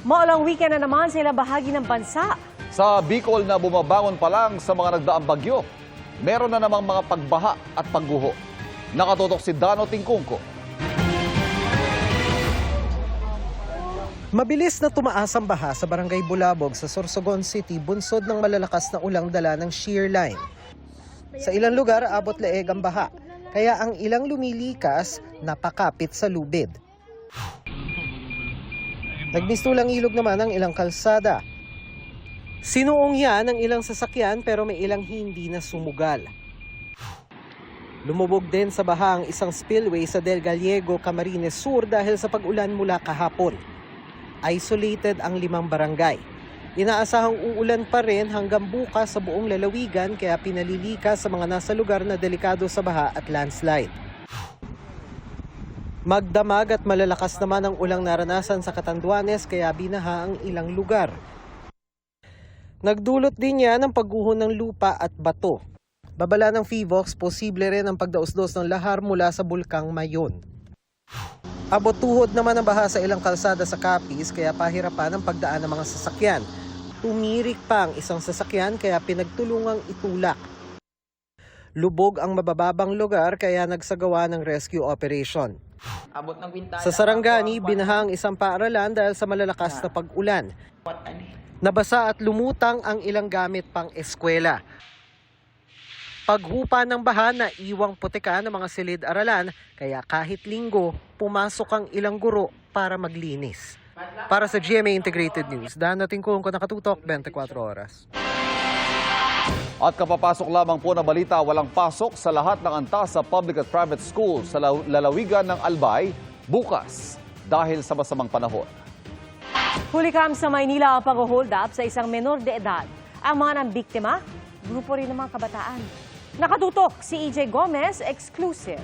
Maulang weekend na naman sa ilang bahagi ng bansa. Sa Bicol na bumabangon pa lang sa mga nagdaang bagyo, meron na namang mga pagbaha at pagguho. Nakatutok si Dano Tingkungko. Mabilis na tumaas ang baha sa Barangay Bulabog sa Sorsogon City bunsod ng malalakas na ulang dala ng shear line. Sa ilang lugar, abot leeg ang baha, kaya ang ilang lumilikas napakapit sa lubid. Nagmistulang ilog naman ang ilang kalsada. Sinuong yan ang ilang sasakyan pero may ilang hindi na sumugal. Lumubog din sa baha ang isang spillway sa Del Gallego, Camarines Sur dahil sa pag-ulan mula kahapon. Isolated ang 5 barangay. Inaasahang uulan pa rin hanggang bukas sa buong lalawigan kaya pinalilikas sa mga nasa lugar na delikado sa baha at landslide. Magdamag at malalakas naman ang ulang naranasan sa Catanduanes kaya binaha ang ilang lugar. Nagdulot din yan ng pagguho ng lupa at bato. Babala ng PHIVOX, posible rin ang pagdausdos ng lahar mula sa Bulkang Mayon. Abot tuhod naman ang baha sa ilang kalsada sa Capiz kaya pahirapan ang pagdaan ng mga sasakyan. Tumirik pa ang isang sasakyan kaya pinagtulungang itulak. Lubog ang mabababang lugar kaya nagsagawa ng rescue operation. Sa Sarangani, binaha ang isang paaralan dahil sa malalakas na pag-ulan. Nabasa at lumutang ang ilang gamit pang eskwela. Paghupa ng baha na iwang putika ng mga silid-aralan, kaya kahit linggo, pumasok ang ilang guro para maglinis. Para sa GMA Integrated News, Dano Tingkungko, nakatutok 24 oras. At kapapasok lamang po na balita, walang pasok sa lahat ng antas sa public at private school sa lalawigan ng Albay bukas dahil sa masamang panahon. Hulikam sa Maynila ang pag-hold up sa isang menor de edad. Ang mga nang biktima, grupo rin ng mga kabataan. Nakatutok si EJ Gomez, exclusive.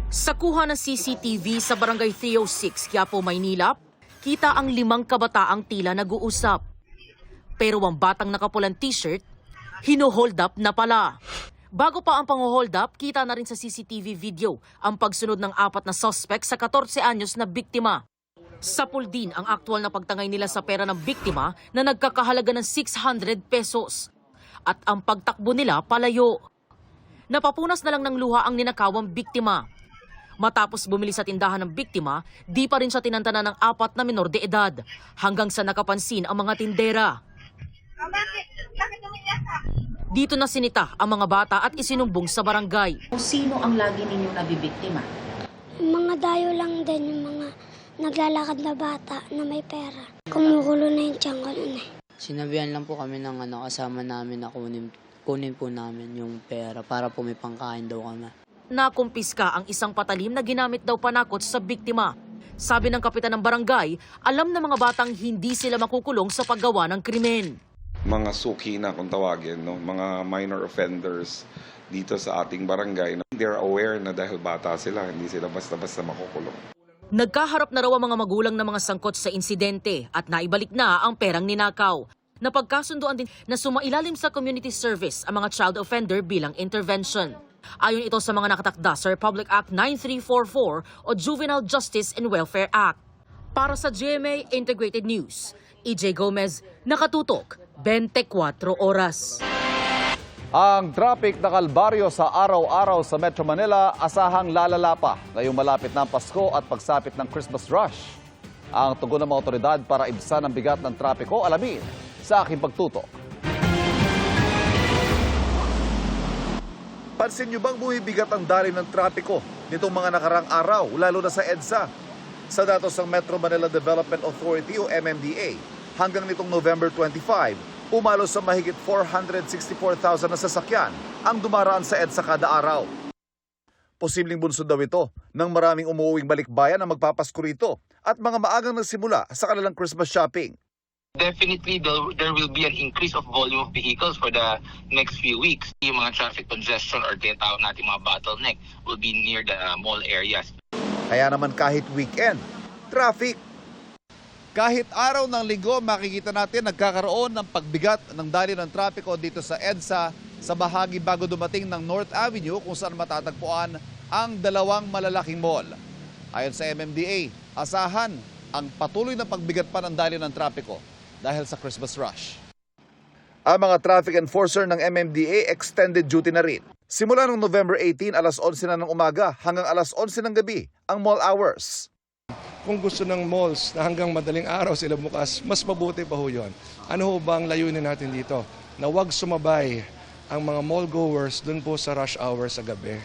Sa kuha ng CCTV sa Barangay 306, Quiapo, Maynila, kita ang 5 kabataang tila nag-uusap. Pero ang batang nakapulang t-shirt, hino-hold up na pala. Bago pa ang pang-hold up, kita na rin sa CCTV video ang pagsunod ng 4 na suspect sa 14 anyos na biktima. Sapul din ang aktual na pagtangay nila sa pera ng biktima na nagkakahalaga ng 600 pesos. At ang pagtakbo nila palayo. Napapunas na lang ng luha ang ninakawang biktima. Matapos bumili sa tindahan ng biktima, di pa rin siya tinantanan ng 4 na menor de edad hanggang sa nakapansin ang mga tindera. Dito na sinita ang mga bata at isinumbong sa barangay. Sino ang lagi ninyong nabibiktima? Mga dayo lang din, yung mga naglalakad na bata na may pera. Kumukulo na yung tiyan ko nun eh. Sinabihan lang po kami ng kasama namin na kunin po namin yung pera para po may pangkain daw kami. Nakumpiska ang isang patalim na ginamit daw panakot sa biktima. Sabi ng kapitan ng barangay, alam ng mga batang hindi sila makukulong sa paggawa ng krimen. Mga suki na kung tawagin, no? Mga minor offenders dito sa ating barangay. No? They're aware na dahil bata sila, hindi sila basta-basta makukulong. Nagkaharap na raw ang mga magulang na mga sangkot sa insidente at naibalik na ang perang ninakaw. Napagkasunduan din na sumailalim sa community service ang mga child offender bilang intervention. Ayon ito sa mga nakatakda sa Republic Act 9344 o Juvenile Justice and Welfare Act. Para sa GMA Integrated News, EJ Gomez, nakatutok 24 oras. Ang traffic na kalbaryo sa araw-araw sa Metro Manila asahang lalala pa ngayong malapit na ang Pasko at pagsapit ng Christmas rush. Ang tugon ng mga otoridad para ibsan ang bigat ng trapiko, alamin sa aking pagtutok. Pansin niyo bang bumibigat ang daloy ng trapiko nitong mga nakarang araw, lalo na sa EDSA? Sa datos ng Metro Manila Development Authority o MMDA, hanggang nitong November 25, umalo sa mahigit 464,000 na sasakyan ang dumaraan sa EDSA kada araw. Posibleng bunsod daw ito ng maraming umuuwing balikbayan na magpapasko rito at mga maagang nagsimula sa kanilang Christmas shopping. Definitely, there will be an increase of volume of vehicles for the next few weeks. Yung mga traffic congestion or tinatawag natin mga bottleneck will be near the mall areas. Kaya naman kahit weekend, traffic. Kahit araw ng linggo, makikita natin nagkakaroon ng pagbigat ng daloy ng trapiko dito sa EDSA sa bahagi bago dumating ng North Avenue kung saan matatagpuan ang 2 malalaking mall. Ayon sa MMDA, asahan ang patuloy na pagbigat pa ng daloy ng trapiko dahil sa Christmas rush. Ang mga traffic enforcer ng MMDA extended duty na rin. Simula noong November 18, alas 11 na ng umaga hanggang alas 11 ng gabi ang mall hours. Kung gusto ng malls na hanggang madaling araw sila bukas, mas mabuti pa ho yun. Ano ho ba ang layunin natin dito? Na huwag sumabay ang mga mall goers dun po sa rush hour sa gabi.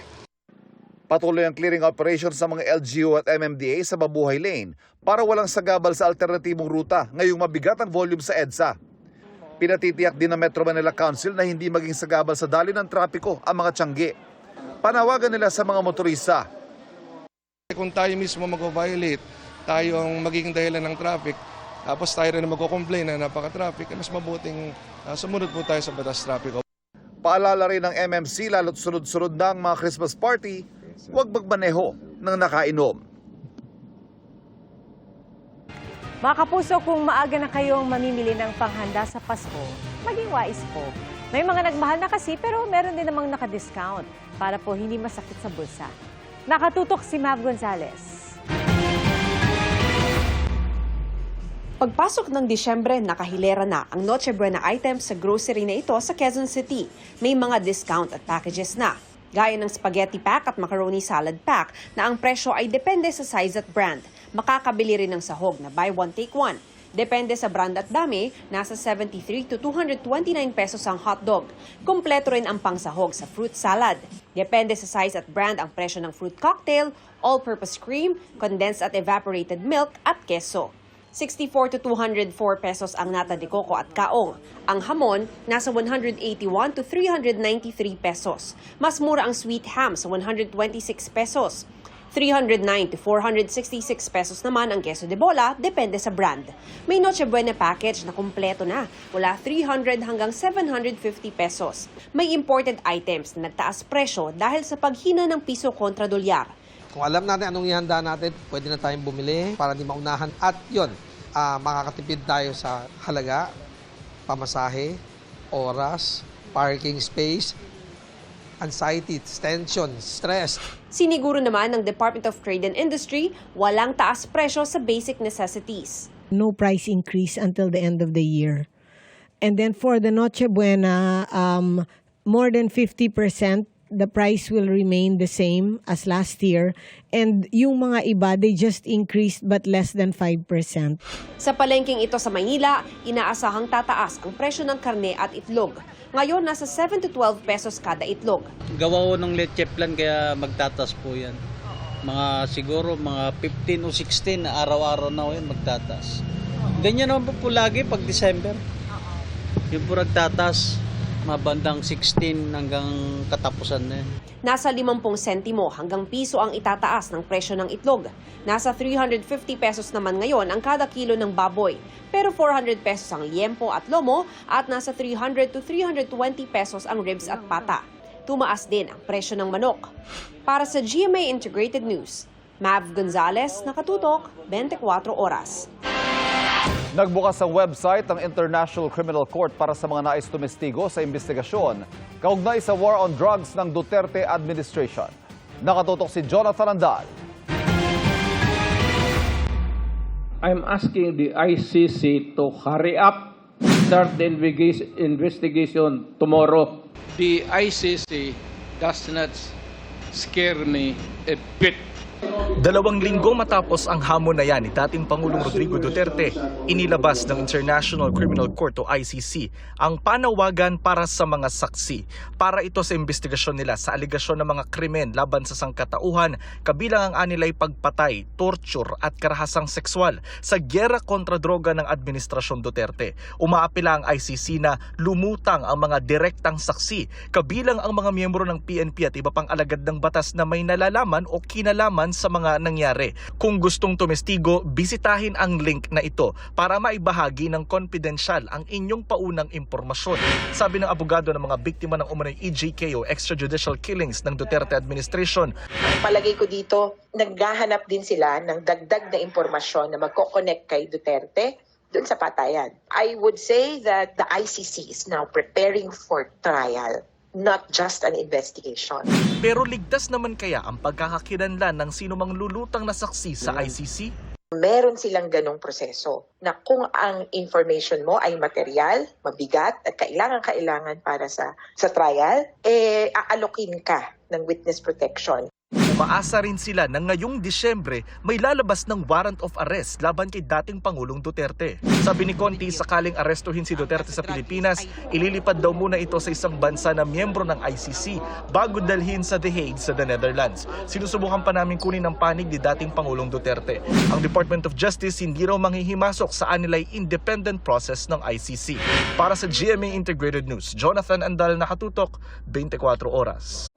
Patuloy ang clearing operation sa mga LGU at MMDA sa Mabuhay Lane para walang sagabal sa alternatibong ruta ngayong mabigat ang volume sa EDSA. Pinatitiyak din ng Metro Manila Council na hindi maging sagabal sa daloy ng trapiko ang mga tiyangge. Panawagan nila sa mga motorista. Kung tayo mismo mag-violate, tayo ang magiging dahilan ng traffic, tapos tayo rin na magko-complain na napaka-traffic, mas mabuting sumunod po tayo sa batas trapiko. Paalala rin ng MMC lalo't sunod-sunod na ang mga Christmas party, huwag magmaneho ng nakainom. Mga kapuso, kung maaga na kayong mamimili ng panghanda sa Pasko, maging wais po. May mga nagmahal na kasi pero meron din namang naka-discount para po hindi masakit sa bulsa. Nakatutok si Mav Gonzalez. Pagpasok ng Disyembre, nakahilera na ang Noche Buena items sa grocery na ito sa Quezon City. May mga discount at packages na. Gaya ng spaghetti pack at macaroni salad pack na ang presyo ay depende sa size at brand. Makakabili rin ng sahog na buy one take one. Depende sa brand at dami, nasa 73 to 229 pesos ang hotdog. Kompleto rin ang pangsahog sa fruit salad. Depende sa size at brand ang presyo ng fruit cocktail, all-purpose cream, condensed at evaporated milk at keso. 64 to 204 pesos ang nata de coco at kaong. Ang hamon, nasa 181 to 393 pesos. Mas mura ang sweet ham sa 126 pesos. 309 to 466 pesos naman ang queso de bola, depende sa brand. May Noche Buena package na kumpleto na, mula 300 hanggang 750 pesos. May imported items na nagtaas presyo dahil sa paghina ng piso kontra dolyar. Kung alam natin anong ihanda natin, pwede na tayong bumili para di maunahan. At yun, makakatipid tayo sa halaga, pamasahe, oras, parking space, anxiety, tension, stress. Siniguro naman ng Department of Trade and Industry, walang taas presyo sa basic necessities. No price increase until the end of the year. And then for the Noche Buena, more than 50%, the price will remain the same as last year. And yung mga iba, they just increased but less than 5%. Sa palengking ito sa Maynila, inaasahang tataas ang presyo ng karne at itlog. Ngayon, nasa 7 to 12 pesos kada itlog. Gawa ko ng leche plan kaya magtatas po yan. Siguro mga 15 o 16 na araw-araw na yun magtatas. Ganyan naman po lagi pag December. Yung po nagtatas. Mabandang 16 hanggang katapusan na yun. Nasa 50 sentimo hanggang piso ang itataas ng presyo ng itlog. Nasa 350 pesos naman ngayon ang kada kilo ng baboy. Pero 400 pesos ang liempo at lomo at nasa 300 to 320 pesos ang ribs at pata. Tumaas din ang presyo ng manok. Para sa GMA Integrated News, Mav Gonzalez, nakatutok, 24 oras. Nagbukas ang website ng International Criminal Court para sa mga nais tumestigo sa investigasyon kaugnay sa war on drugs ng Duterte administration. Nakatutok si Jonathan Andal. I'm asking the ICC to hurry up, start the investigation tomorrow. The ICC does not scare me a bit. 2 linggo matapos ang hamon na yan ni dating Pangulong Rodrigo Duterte, inilabas ng International Criminal Court o ICC ang panawagan para sa mga saksi para ito sa investigasyon nila sa aligasyon ng mga krimen laban sa sangkatauhan, kabilang ang anilay pagpatay, torture at karahasang sexual sa gyera kontra droga ng Administrasyon Duterte. Umaapila ang ICC na lumutang ang mga direktang saksi, kabilang ang mga miyembro ng PNP at iba pang alagad ng batas na may nalalaman o kinalaman sa mga nangyari. Kung gustong tumestigo, bisitahin ang link na ito para maibahagi ng confidential ang inyong paunang impormasyon. Sabi ng abogado ng mga biktima ng umano'y EJK o extrajudicial killings ng Duterte administration. Palagay ko dito, naghahanap din sila ng dagdag na impormasyon na magko-connect kay Duterte doon sa patayan. I would say that the ICC is now preparing for trial, not just an investigation. Pero ligtas naman kaya ang pagkakakilanlan ng sino mang lulutang na saksi sa ICC? Meron silang ganong proseso na kung ang information mo ay material, mabigat at kailangan para sa trial, aalokin ka ng witness protection. Umaasa rin sila na ngayong Disyembre may lalabas ng warrant of arrest laban kay dating Pangulong Duterte. Sabi ni Conti, sakaling arestuhin si Duterte sa Pilipinas, ililipad daw muna ito sa isang bansa na miyembro ng ICC bago dalhin sa The Hague sa the Netherlands. Sinusubukan pa namin kunin ang panig ni dating Pangulong Duterte. Ang Department of Justice hindi raw manghihimasok sa anilay independent process ng ICC. Para sa GMA Integrated News, Jonathan Andal, nakatutok, 24 oras.